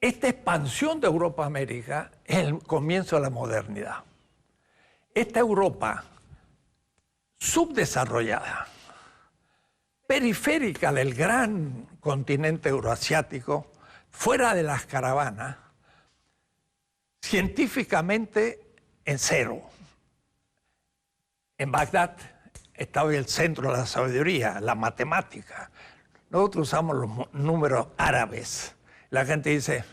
esta expansión de Europa a América es el comienzo de la modernidad. Esta Europa subdesarrollada, periférica del gran continente euroasiático, fuera de las caravanas, científicamente en cero. En Bagdad está hoy el centro de la sabiduría, la matemática. Nosotros usamos los números árabes. La gente dice,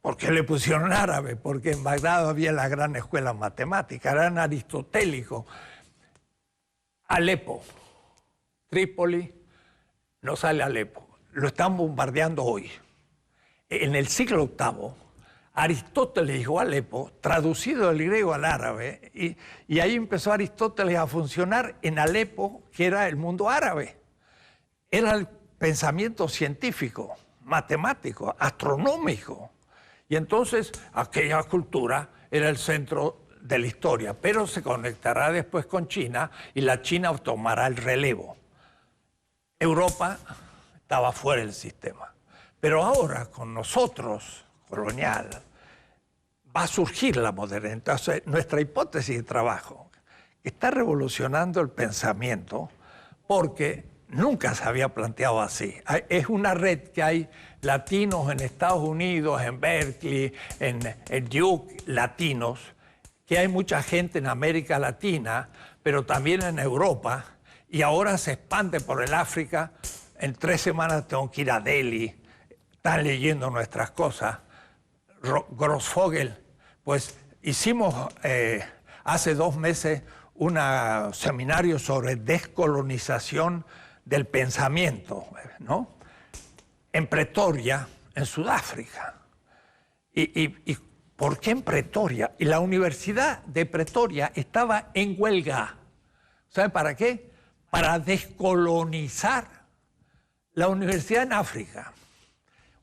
¿por qué le pusieron árabe? Porque en Bagdad había la gran escuela matemática, eran aristotélicos. Alepo, Trípoli, no sale Alepo. Lo están bombardeando hoy. En el siglo VIII, Aristóteles llegó a Alepo, traducido del griego al árabe, y ahí empezó Aristóteles a funcionar en Alepo, que era el mundo árabe. Era el pensamiento científico, matemático, astronómico. Y entonces aquella cultura era el centro de la historia, pero se conectará después con China y la China tomará el relevo. Europa estaba fuera del sistema. Pero ahora, con nosotros, colonial, va a surgir la modernidad. Entonces, nuestra hipótesis de trabajo está revolucionando el pensamiento porque nunca se había planteado así. Es una red que hay latinos en Estados Unidos, en Berkeley, en Duke, latinos, que hay mucha gente en América Latina, pero también en Europa, y ahora se expande por el África. En 3 semanas tengo que ir a Delhi, están leyendo nuestras cosas. Grossfogel, pues hicimos hace 2 meses un seminario sobre descolonización del pensamiento, ¿no? En Pretoria, en Sudáfrica. ¿Y por qué en Pretoria? Y la Universidad de Pretoria estaba en huelga. ¿Saben para qué? Para descolonizar la universidad en África.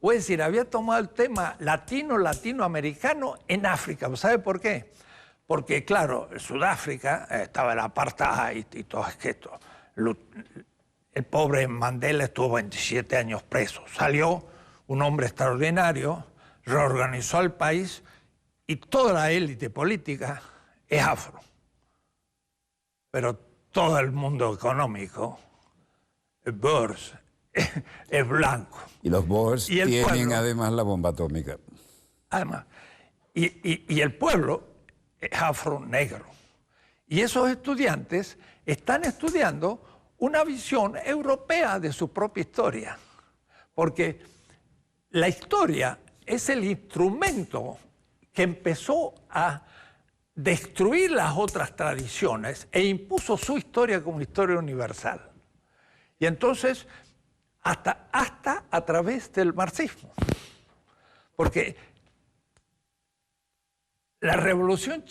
Es decir, había tomado el tema latinoamericano en África. ¿Sabe por qué? Porque, claro, en Sudáfrica estaba el apartheid y todo esto. El pobre Mandela estuvo 27 años preso. Salió un hombre extraordinario, reorganizó el país y toda la élite política es afro. Pero todo el mundo económico, el Boers, es blanco. Y los Boers tienen pueblo, además la bomba atómica. Además. Y el pueblo es afro-negro. Y esos estudiantes están estudiando una visión europea de su propia historia. Porque la historia es el instrumento que empezó a destruir las otras tradiciones e impuso su historia como historia universal. Y entonces, hasta a través del marxismo. Porque la revolución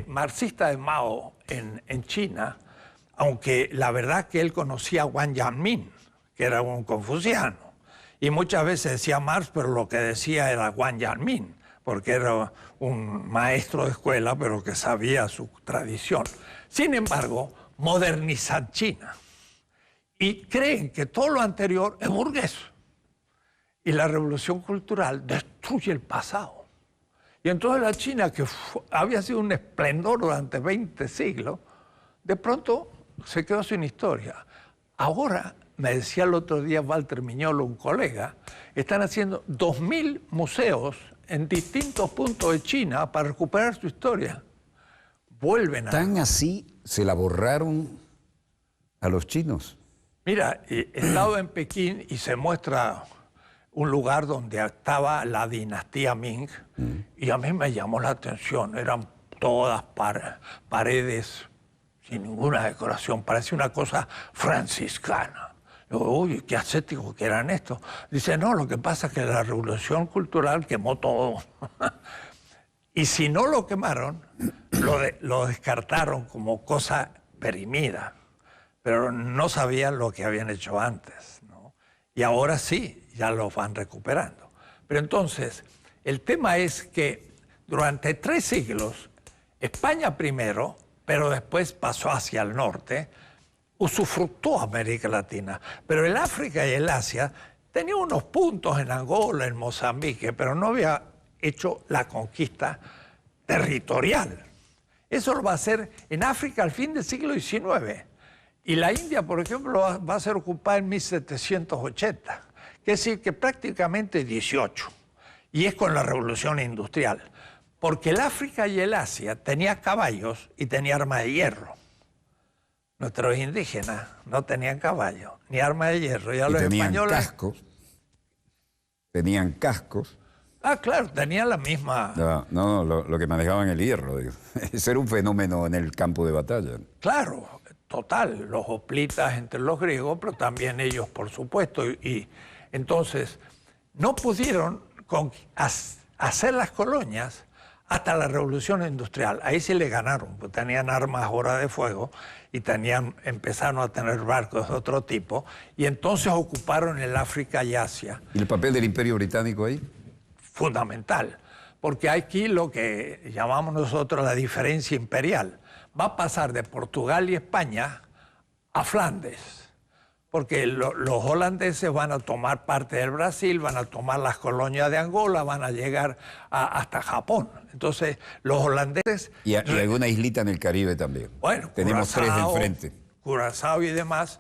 marxista de Mao en China, aunque la verdad que él conocía a Wang Yanmin, que era un confuciano, y muchas veces decía Marx, pero lo que decía era Wang Yanmin, porque era un maestro de escuela, pero que sabía su tradición. Sin embargo, modernizan China y creen que todo lo anterior es burgués. Y la revolución cultural destruye el pasado. Y entonces la China, que había sido un esplendor durante 20 siglos, de pronto se quedó sin historia. Ahora, me decía el otro día Walter Miñolo, un colega, están haciendo 2000 museos en distintos puntos de China para recuperar su historia. Vuelven a... ¿Tan así se la borraron a los chinos? Mira, he estado en Pekín y se muestra un lugar donde estaba la dinastía Ming, y a mí me llamó la atención. Eran todas paredes sin ninguna decoración, parecía una cosa franciscana. Digo, uy, qué ascéticos que eran estos. Dice, no, lo que pasa es que la revolución cultural quemó todo. Y si no lo quemaron, lo descartaron como cosa perimida. Pero no sabían lo que habían hecho antes, ¿no? Y ahora sí, ya lo van recuperando. Pero entonces, el tema es que durante 3 siglos, España primero, pero después pasó hacia el norte, usufructó América Latina. Pero el África y el Asia tenía unos puntos en Angola, en Mozambique, pero no había hecho la conquista territorial. Eso lo va a hacer en África al fin del siglo XIX. Y la India, por ejemplo, va a ser ocupada en 1780, que es decir, que prácticamente 18. Y es con la revolución industrial. Porque el África y el Asia tenía caballos y tenía armas de hierro. Nuestros indígenas no tenían caballos ni armas de hierro. Y los tenían españoles... cascos. Tenían cascos. Ah, claro, tenían la misma... No, lo que manejaban el hierro. Digo. Ese era un fenómeno en el campo de batalla. Claro, total. Los hoplitas entre los griegos, pero también ellos, por supuesto. Y entonces, no pudieron hacer las colonias hasta la revolución industrial. Ahí sí le ganaron, pues tenían armas ahora de fuego y empezaron a tener barcos de otro tipo, y entonces ocuparon el África y Asia. ¿Y el papel del Imperio Británico ahí? Fundamental, porque aquí lo que llamamos nosotros la diferencia imperial va a pasar de Portugal y España a Flandes. Porque los holandeses van a tomar parte del Brasil, van a tomar las colonias de Angola, van a llegar hasta Japón. Entonces, los holandeses... Y alguna islita en el Caribe también. Bueno, tenemos Curazao, 3 enfrente. Curazao y demás.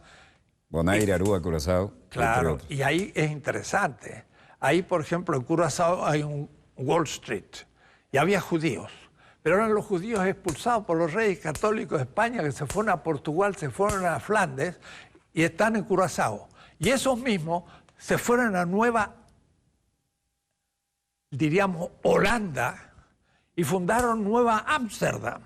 Bonaire, Aruba, Curazao. Claro, y ahí es interesante. Ahí, por ejemplo, en Curazao hay un Wall Street, y había judíos. Pero eran los judíos expulsados por los reyes católicos de España, que se fueron a Portugal, se fueron a Flandes, y están en Curazao. Y esos mismos se fueron a Nueva, diríamos, Holanda, y fundaron Nueva Ámsterdam.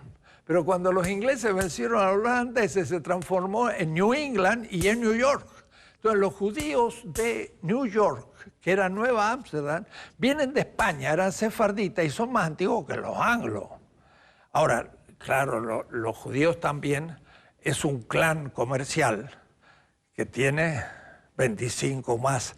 Pero cuando los ingleses vencieron a los holandeses, se transformó en New England y en New York. Entonces los judíos de New York, que era Nueva Ámsterdam, vienen de España, eran sefarditas y son más antiguos que los anglos. Ahora, claro, los judíos también es un clan comercial que tiene 25 más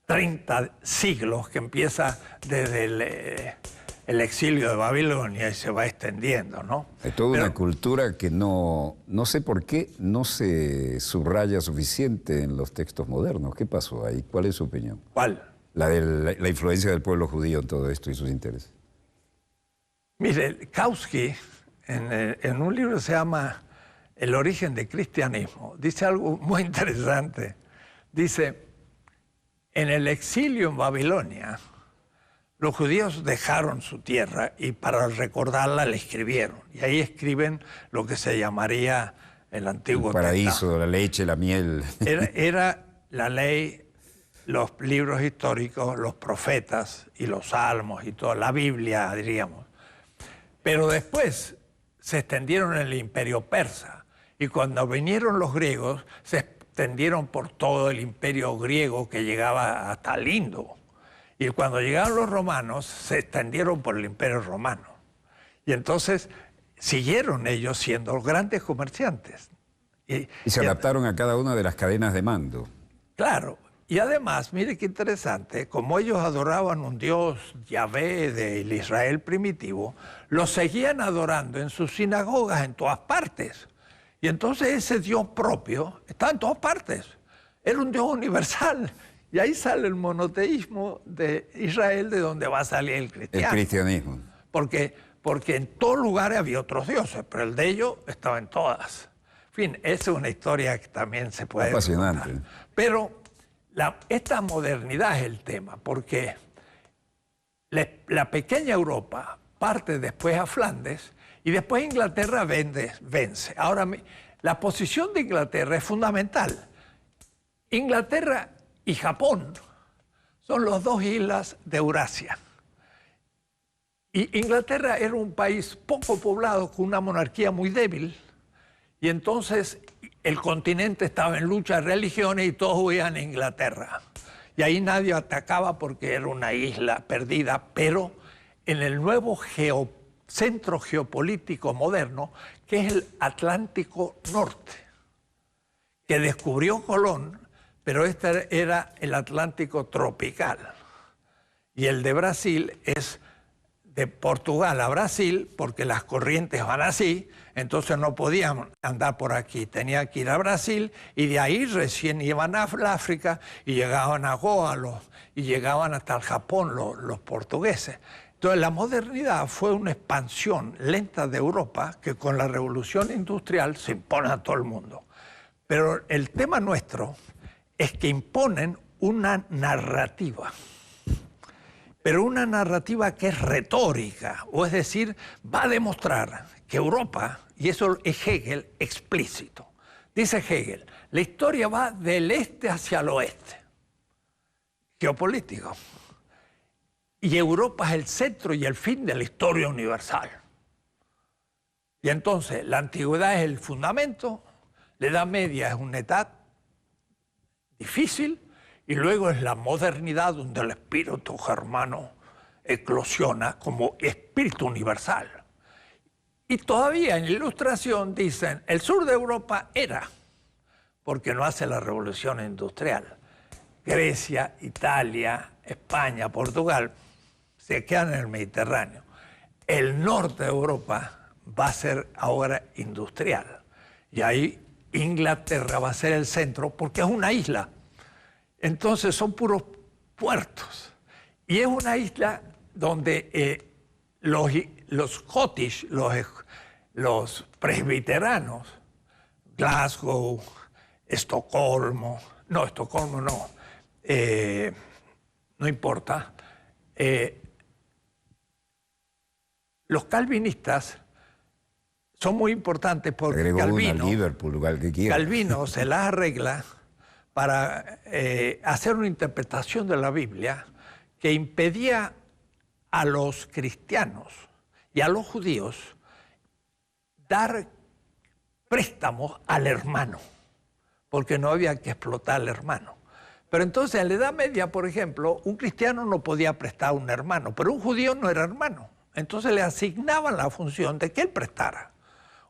30 siglos, que empieza desde el exilio de Babilonia y se va extendiendo, ¿no? Hay toda una cultura que no sé por qué no se subraya suficiente en los textos modernos. ¿Qué pasó ahí? ¿Cuál es su opinión? ¿Cuál? La de la influencia del pueblo judío en todo esto y sus intereses. Mire, Kautsky, en un libro que se llama El origen del cristianismo, dice algo muy interesante. Dice, en el exilio en Babilonia, los judíos dejaron su tierra y para recordarla la escribieron. Y ahí escriben lo que se llamaría el Antiguo Testamento. El paraíso, Testamento. la leche, la miel. Era la ley, los libros históricos, los profetas y los salmos y toda la Biblia, diríamos. Pero después se extendieron en el imperio persa. Y cuando vinieron los griegos, se extendieron por todo el imperio griego que llegaba hasta el Indo. Y cuando llegaron los romanos, se extendieron por el imperio romano. Y entonces siguieron ellos siendo grandes comerciantes. Y se adaptaron a cada una de las cadenas de mando. Claro. Y además, mire qué interesante, como ellos adoraban un dios Yahvé del Israel primitivo, lo seguían adorando en sus sinagogas en todas partes. Y entonces ese Dios propio está en todas partes. Era un Dios universal. Y ahí sale el monoteísmo de Israel, de donde va a salir el cristianismo. El cristianismo. Porque en todos lugares había otros dioses, pero el de ellos estaba en todas. En fin, esa es una historia que también se puede apasionante contar. Pero esta modernidad es el tema, porque la pequeña Europa parte después a Flandes y después Inglaterra vence. Ahora, la posición de Inglaterra es fundamental. Inglaterra y Japón son las dos islas de Eurasia. Y Inglaterra era un país poco poblado, con una monarquía muy débil, y entonces el continente estaba en lucha de religiones y todos huían a Inglaterra. Y ahí nadie atacaba porque era una isla perdida, pero en el nuevo centro geopolítico moderno, que es el Atlántico Norte, que descubrió Colón, pero este era el Atlántico tropical. Y el de Brasil es de Portugal a Brasil, porque las corrientes van así, entonces no podían andar por aquí, tenían que ir a Brasil y de ahí recién iban a África y llegaban a Goa y llegaban hasta el Japón los portugueses. Entonces la modernidad fue una expansión lenta de Europa que con la revolución industrial se impone a todo el mundo. Pero el tema nuestro es que imponen una narrativa. Pero una narrativa que es retórica, o es decir, va a demostrar que Europa, y eso es Hegel explícito, dice Hegel, la historia va del este hacia el oeste, geopolítico, y Europa es el centro y el fin de la historia universal. Y entonces la antigüedad es el fundamento, la Edad Media es una edad difícil, y luego es la modernidad donde el espíritu germano eclosiona como espíritu universal. Y todavía en la Ilustración dicen, el sur de Europa era, porque no hace la revolución industrial. Grecia, Italia, España, Portugal, se quedan en el Mediterráneo. El norte de Europa va a ser ahora industrial. Y ahí Inglaterra va a ser el centro porque es una isla. Entonces son puros puertos. Y es una isla donde los Scottish, los presbiteranos, Glasgow, Estocolmo no, no importa. Los calvinistas son muy importantes porque Calvino se las arregla para hacer una interpretación de la Biblia que impedía a los cristianos y a los judíos dar préstamos al hermano, porque no había que explotar al hermano. Pero entonces en la Edad Media, por ejemplo, un cristiano no podía prestar a un hermano, pero un judío no era hermano. Entonces le asignaban la función de que él prestara.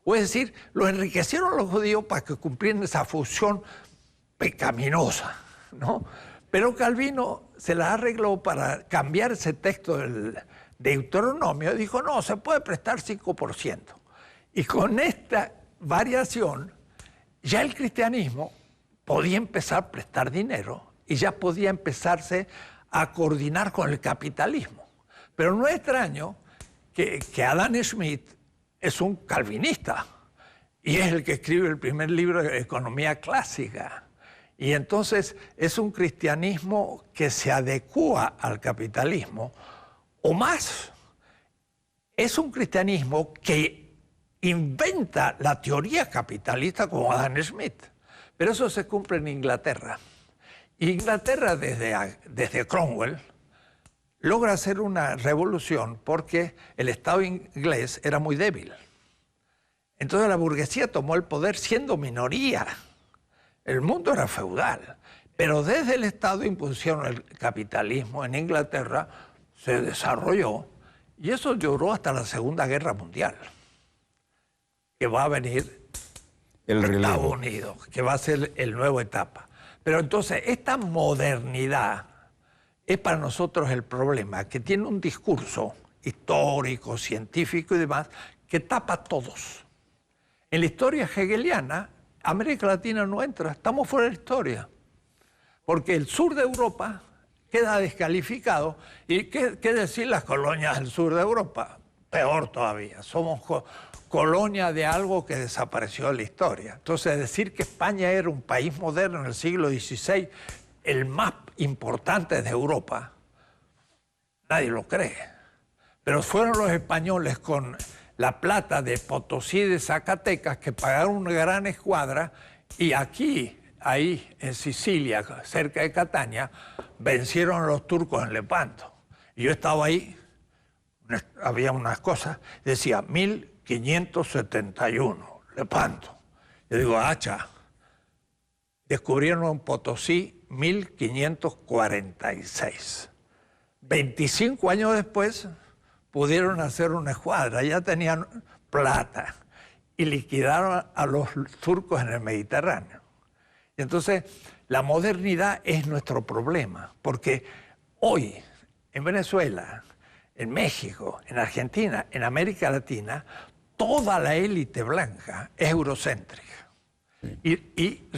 O es decir, lo enriquecieron a los judíos para que cumplieran esa función pecaminosa, ¿no? Pero Calvino se la arregló para cambiar ese texto del Deuteronomio. Dijo, no, se puede prestar 5%. Y con esta variación, ya el cristianismo podía empezar a prestar dinero y ya podía empezarse a coordinar con el capitalismo. Pero no es extraño que Adam Smith es un calvinista y es el que escribe el primer libro de economía clásica. Y entonces es un cristianismo que se adecúa al capitalismo, o más, es un cristianismo que inventa la teoría capitalista como Adam Smith. Pero eso se cumple en Inglaterra. Inglaterra, desde Cromwell, logra hacer una revolución porque el Estado inglés era muy débil. Entonces la burguesía tomó el poder siendo minoría. El mundo era feudal, pero desde el Estado impusieron el capitalismo en Inglaterra, se desarrolló, y eso duró hasta la Segunda Guerra Mundial, que va a venir Estados Unidos, que va a ser el nueva etapa. Pero entonces esta modernidad es para nosotros el problema, que tiene un discurso histórico, científico y demás, que tapa a todos. En la historia hegeliana, América Latina no entra, estamos fuera de la historia. Porque el sur de Europa queda descalificado. ¿Y qué decir las colonias del sur de Europa? Peor todavía, somos colonia de algo que desapareció de la historia. Entonces, decir que España era un país moderno en el siglo XVI, el más importante de Europa, nadie lo cree. Pero fueron los españoles con la plata de Potosí y de Zacatecas que pagaron una gran escuadra y aquí, ahí en Sicilia, cerca de Catania, vencieron a los turcos en Lepanto. Y yo estaba ahí, había unas cosas, decía 1571, Lepanto. Yo digo, hacha, descubrieron en Potosí 1546. 25 años después pudieron hacer una escuadra, ya tenían plata y liquidaron a los turcos en el Mediterráneo. Y entonces la modernidad es nuestro problema, porque hoy en Venezuela en México, en Argentina, en América Latina, toda la élite blanca es eurocéntrica. Sí.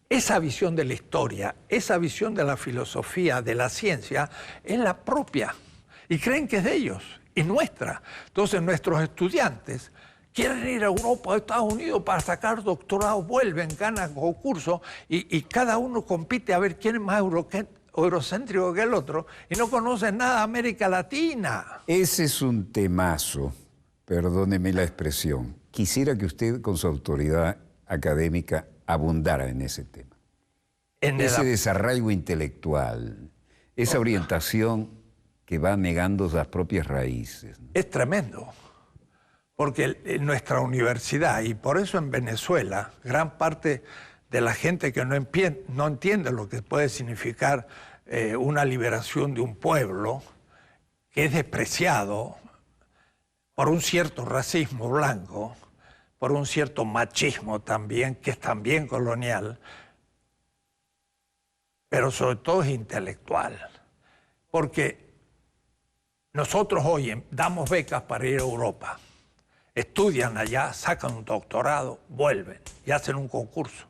Esa visión de la historia, esa visión de la filosofía, de la ciencia, es la propia. Y creen que es de ellos y nuestra. Entonces nuestros estudiantes quieren ir a Europa, a Estados Unidos para sacar doctorados, vuelven, ganan concursos y cada uno compite a ver quién es más eurocéntrico que el otro y no conocen nada de América Latina. Ese es un temazo, perdóneme la expresión. Quisiera que usted, con su autoridad académica, abundara en ese tema. Ese desarraigo intelectual, esa orientación que va negando las propias raíces, ¿no? Es tremendo. Porque en nuestra universidad, y por eso en Venezuela, gran parte de la gente que no entiende lo que puede significar una liberación de un pueblo, que es despreciado por un cierto racismo blanco, por un cierto machismo también, que es también colonial, pero sobre todo es intelectual. Porque nosotros hoy damos becas para ir a Europa. Estudian allá, sacan un doctorado, vuelven y hacen un concurso,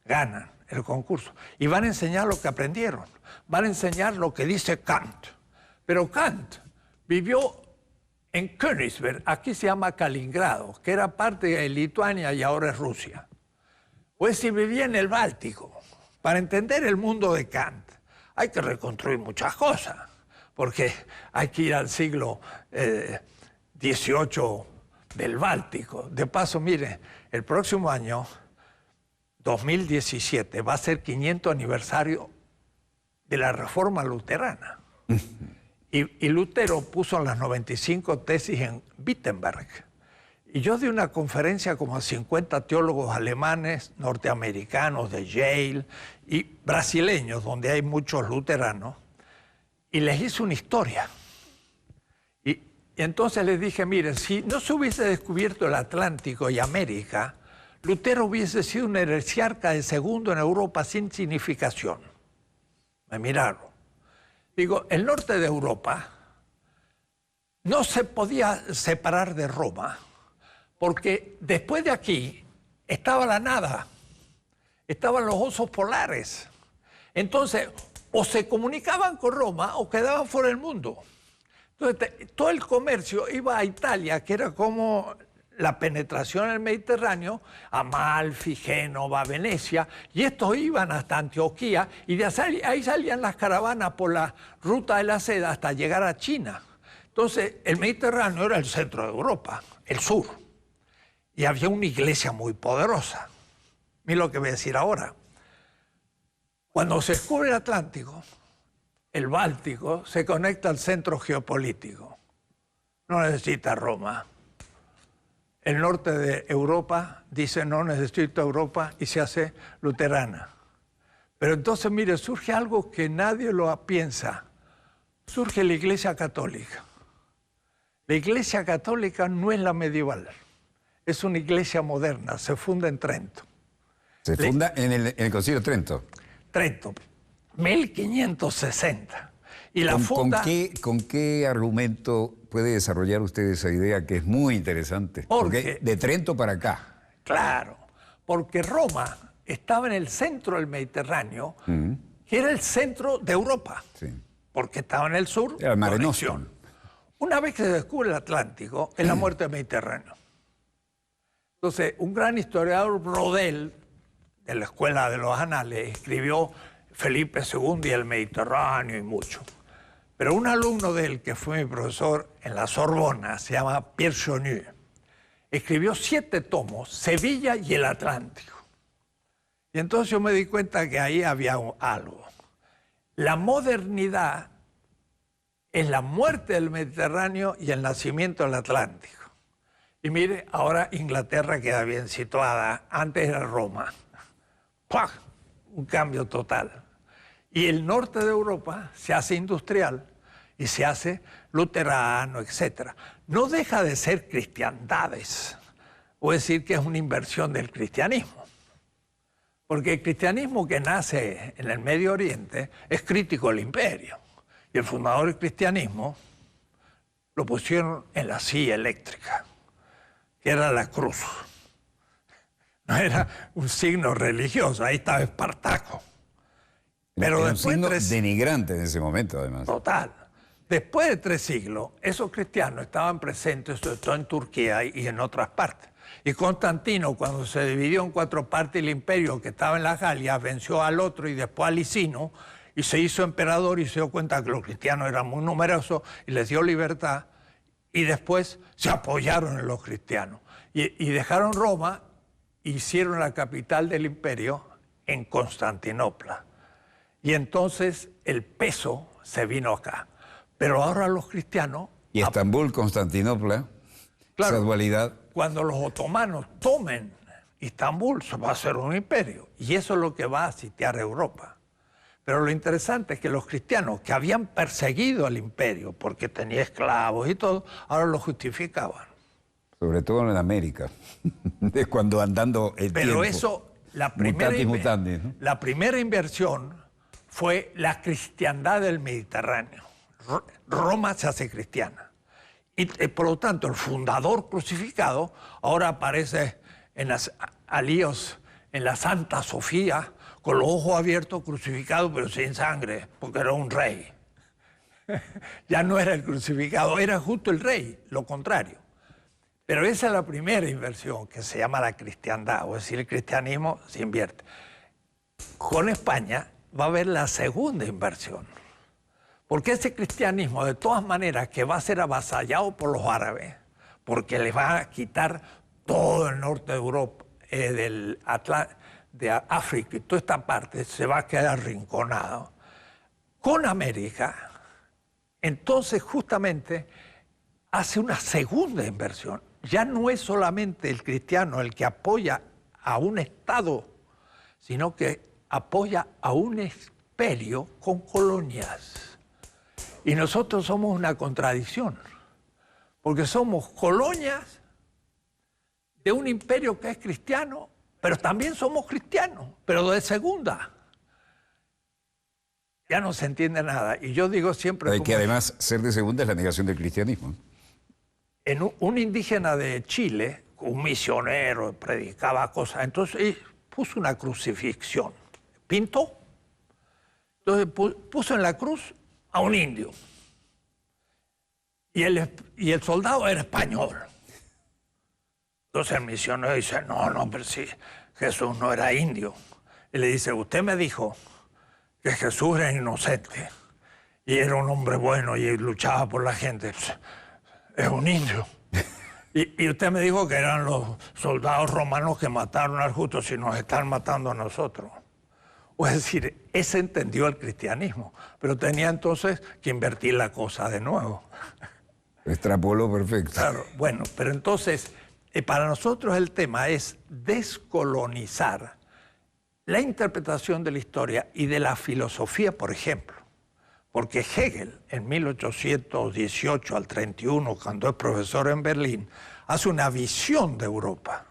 ganan el concurso y van a enseñar lo que aprendieron, van a enseñar lo que dice Kant. Pero Kant vivió en Königsberg, aquí se llama Kaliningrado, que era parte de Lituania y ahora es Rusia. Pues si vivía en el Báltico, para entender el mundo de Kant hay que reconstruir muchas cosas, porque hay que ir al siglo XVIII, del Báltico. De paso, mire, el próximo año, 2017, va a ser 500 aniversario de la Reforma Luterana. Y Lutero puso las 95 tesis en Wittenberg. Y yo di una conferencia como a 50 teólogos alemanes, norteamericanos, de Yale, y brasileños, donde hay muchos luteranos, y les hice una historia. Y entonces les dije, miren, si no se hubiese descubierto el Atlántico y América, Lutero hubiese sido un heresiarca de segundo en Europa sin significación. Me miraron. Digo, el norte de Europa no se podía separar de Roma, porque después de aquí estaba la nada, estaban los osos polares. Entonces, o se comunicaban con Roma o quedaban fuera del mundo. Entonces, todo el comercio iba a Italia, que era como la penetración en el Mediterráneo, Amalfi, Génova, Venecia, y estos iban hasta Antioquía, y de ahí salían las caravanas por la ruta de la seda hasta llegar a China. Entonces, el Mediterráneo era el centro de Europa, el sur, y había una iglesia muy poderosa. Mira lo que voy a decir ahora. Cuando se descubre el Atlántico, el Báltico se conecta al centro geopolítico. No necesita Roma. El norte de Europa dice no necesito Europa y se hace luterana. Pero entonces, mire, surge algo que nadie lo piensa. Surge la Iglesia Católica. La Iglesia Católica no es la medieval. Es una iglesia moderna. Se funda en Trento. Se funda en el Concilio de Trento. Trento. 1560. Y la funda... ¿Con qué argumento puede desarrollar usted esa idea que es muy interesante? Porque de Trento para acá. Claro, porque Roma estaba en el centro del Mediterráneo, que era el centro de Europa, porque estaba en el sur. Era el Mare Nostrum. Una vez que se descubre el Atlántico, es la muerte del Mediterráneo. Entonces, un gran historiador, Brodel, de la Escuela de los Anales, escribió Felipe II y el Mediterráneo y mucho. Pero un alumno de él, que fue mi profesor en la Sorbona, se llama Pierre Chonu, escribió 7 tomos, Sevilla y el Atlántico. Y entonces yo me di cuenta que ahí había algo. La modernidad es la muerte del Mediterráneo y el nacimiento del Atlántico. Y mire, ahora Inglaterra queda bien situada, antes era Roma. ¡Pah! Un cambio total. Y el norte de Europa se hace industrial y se hace luterano, etc. No deja de ser cristiandades, o decir que es una inversión del cristianismo. Porque el cristianismo que nace en el Medio Oriente es crítico del imperio. Y el fundador del cristianismo lo pusieron en la silla eléctrica, que era la cruz. No era un signo religioso, ahí estaba Espartaco. Pero era un después signo denigrante en ese momento, además. Total. Después de 3 siglos, esos cristianos estaban presentes, sobre todo en Turquía y en otras partes. Y Constantino, cuando se dividió en 4 partes el imperio que estaba en la Galia, venció al otro y después a Licino, y se hizo emperador y se dio cuenta que los cristianos eran muy numerosos y les dio libertad, y después se apoyaron en los cristianos. Y dejaron Roma e hicieron la capital del imperio en Constantinopla. Y entonces el peso se vino acá. Pero ahora los cristianos... Y Estambul, Constantinopla, claro, esa dualidad. Cuando los otomanos tomen Estambul, se va a hacer un imperio. Y eso es lo que va a sitiar Europa. Pero lo interesante es que los cristianos que habían perseguido al imperio porque tenía esclavos y todo, ahora lo justificaban. Sobre todo en América, de cuando andando el tiempo. Pero eso, la primera inversión fue la cristiandad del Mediterráneo. Roma se hace cristiana. Y por lo tanto, el fundador crucificado ahora aparece en las alíos, en la Santa Sofía, con los ojos abiertos, crucificado, pero sin sangre, porque era un rey. Ya no era el crucificado, era justo el rey, lo contrario. Pero esa es la primera inversión, que se llama la cristiandad, o decir, el cristianismo se invierte. Con España va a haber la segunda inversión, porque ese cristianismo, de todas maneras, que va a ser avasallado por los árabes, porque les va a quitar todo el norte de Europa, de África y toda esta parte, se va a quedar arrinconado. Con América, entonces justamente hace una segunda inversión. Ya no es solamente el cristiano el que apoya a un Estado, sino que apoya a un imperio con colonias. Y nosotros somos una contradicción, porque somos colonias de un imperio que es cristiano, pero también somos cristianos, pero de segunda. Ya no se entiende nada. Y yo digo siempre... Hay que además ser de segunda es la negación del cristianismo. En un indígena de Chile, un misionero, predicaba cosas, entonces puso una crucifixión. Pintó. Entonces puso en la cruz a un indio. Y el soldado era español. Entonces el misionero dice, no, pero sí, Jesús no era indio. Y le dice, usted me dijo que Jesús era inocente y era un hombre bueno y luchaba por la gente. Es un indio. Y usted me dijo que eran los soldados romanos que mataron al justo, si nos están matando a nosotros. O es decir, ese entendió el cristianismo, pero tenía entonces que invertir la cosa de nuevo. Extrapoló perfecto. Claro, bueno, pero entonces, para nosotros el tema es descolonizar la interpretación de la historia y de la filosofía, por ejemplo. Porque Hegel, en 1818 al 31, cuando es profesor en Berlín, hace una visión de Europa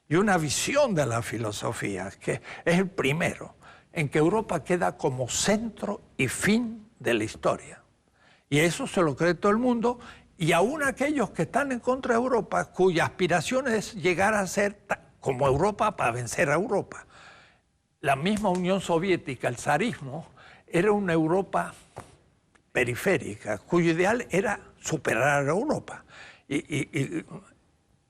y una visión de la filosofía, que es el primero, en que Europa queda como centro y fin de la historia. Y eso se lo cree todo el mundo, y aún aquellos que están en contra de Europa, cuya aspiración es llegar a ser como Europa para vencer a Europa. La misma Unión Soviética, el zarismo, era una Europa periférica, cuyo ideal era superar a Europa. Y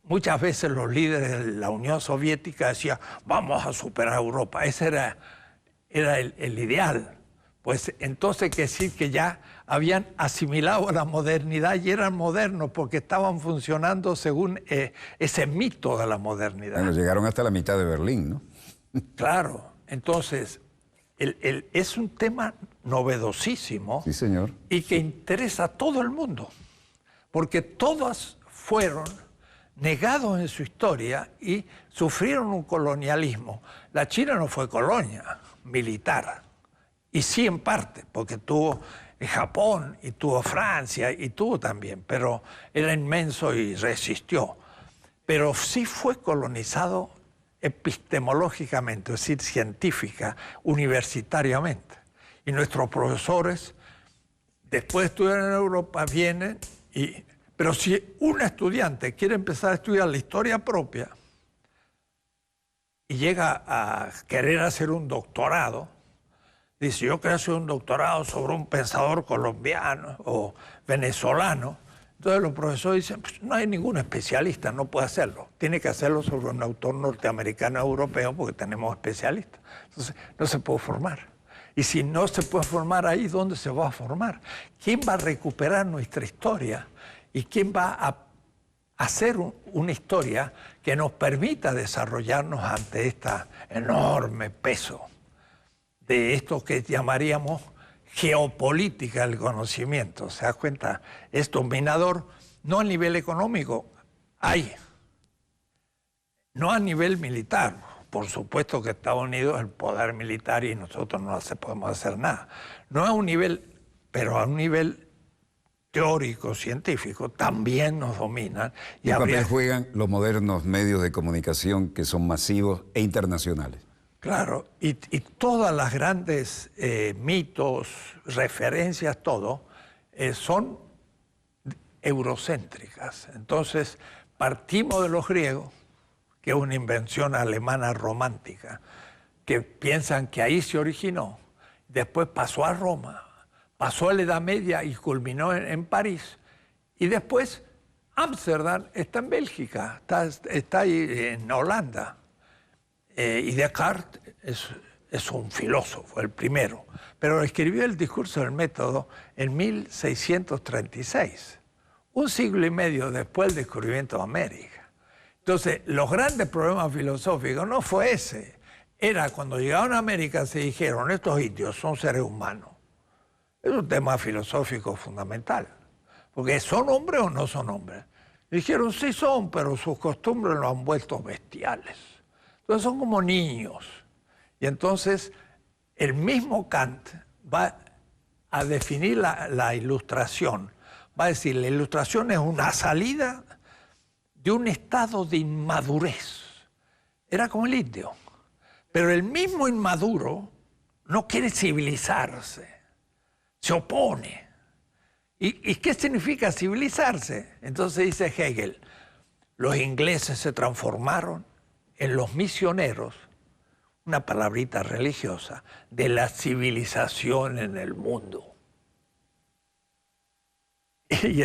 muchas veces los líderes de la Unión Soviética decían, vamos a superar a Europa. Ese era el ideal. Pues entonces quiere decir que ya habían asimilado a la modernidad y eran modernos porque estaban funcionando según ese mito de la modernidad. Bueno, llegaron hasta la mitad de Berlín, ¿no? Claro. Entonces, es un tema novedosísimo. Sí, señor. Y que interesa a todo el mundo, porque todos fueron negados en su historia y sufrieron un colonialismo. La China no fue colonia militar, y sí en parte, porque tuvo Japón y tuvo Francia y tuvo también, pero era inmenso y resistió. Pero sí fue colonizado epistemológicamente, es decir, científica, universitariamente. Y nuestros profesores después de estudiar en Europa vienen y... Pero si un estudiante quiere empezar a estudiar la historia propia y llega a querer hacer un doctorado, dice, yo quiero hacer un doctorado sobre un pensador colombiano o venezolano, entonces los profesores dicen, pues no hay ningún especialista, no puede hacerlo. Tiene que hacerlo sobre un autor norteamericano europeo porque tenemos especialistas. Entonces no se puede formar. Y si no se puede formar ahí, ¿dónde se va a formar? ¿Quién va a recuperar nuestra historia? ¿Y quién va a hacer una historia que nos permita desarrollarnos ante este enorme peso de esto que llamaríamos geopolítica del conocimiento? ¿Se da cuenta? Es dominador no a nivel económico, no a nivel militar. Por supuesto que Estados Unidos es el poder militar y nosotros no podemos hacer nada. No a un nivel, pero a un nivel teórico, científico, también nos dominan. ¿Qué papel juegan los modernos medios de comunicación que son masivos e internacionales? Claro, y todas las grandes mitos, referencias, todo, son eurocéntricas. Entonces, partimos de los griegos, que es una invención alemana romántica, que piensan que ahí se originó, después pasó a Roma, pasó a la Edad Media y culminó en París, y después Ámsterdam está en Bélgica, está ahí en Holanda. Y Descartes es un filósofo, el primero, pero escribió el discurso del método en 1636, un siglo y medio después del descubrimiento de América. Entonces, los grandes problemas filosóficos no fue ese, era cuando llegaron a América se dijeron, estos indios son seres humanos. Es un tema filosófico fundamental, porque ¿son hombres o no son hombres? Dijeron, sí son, pero sus costumbres lo han vuelto bestiales. Entonces son como niños. Y entonces el mismo Kant va a definir la ilustración. Va a decir, la ilustración es una salida de un estado de inmadurez. Era como el indio. Pero el mismo inmaduro no quiere civilizarse. Se opone. ¿Y qué significa civilizarse? Entonces dice Hegel, los ingleses se transformaron en los misioneros, una palabrita religiosa, de la civilización en el mundo. Y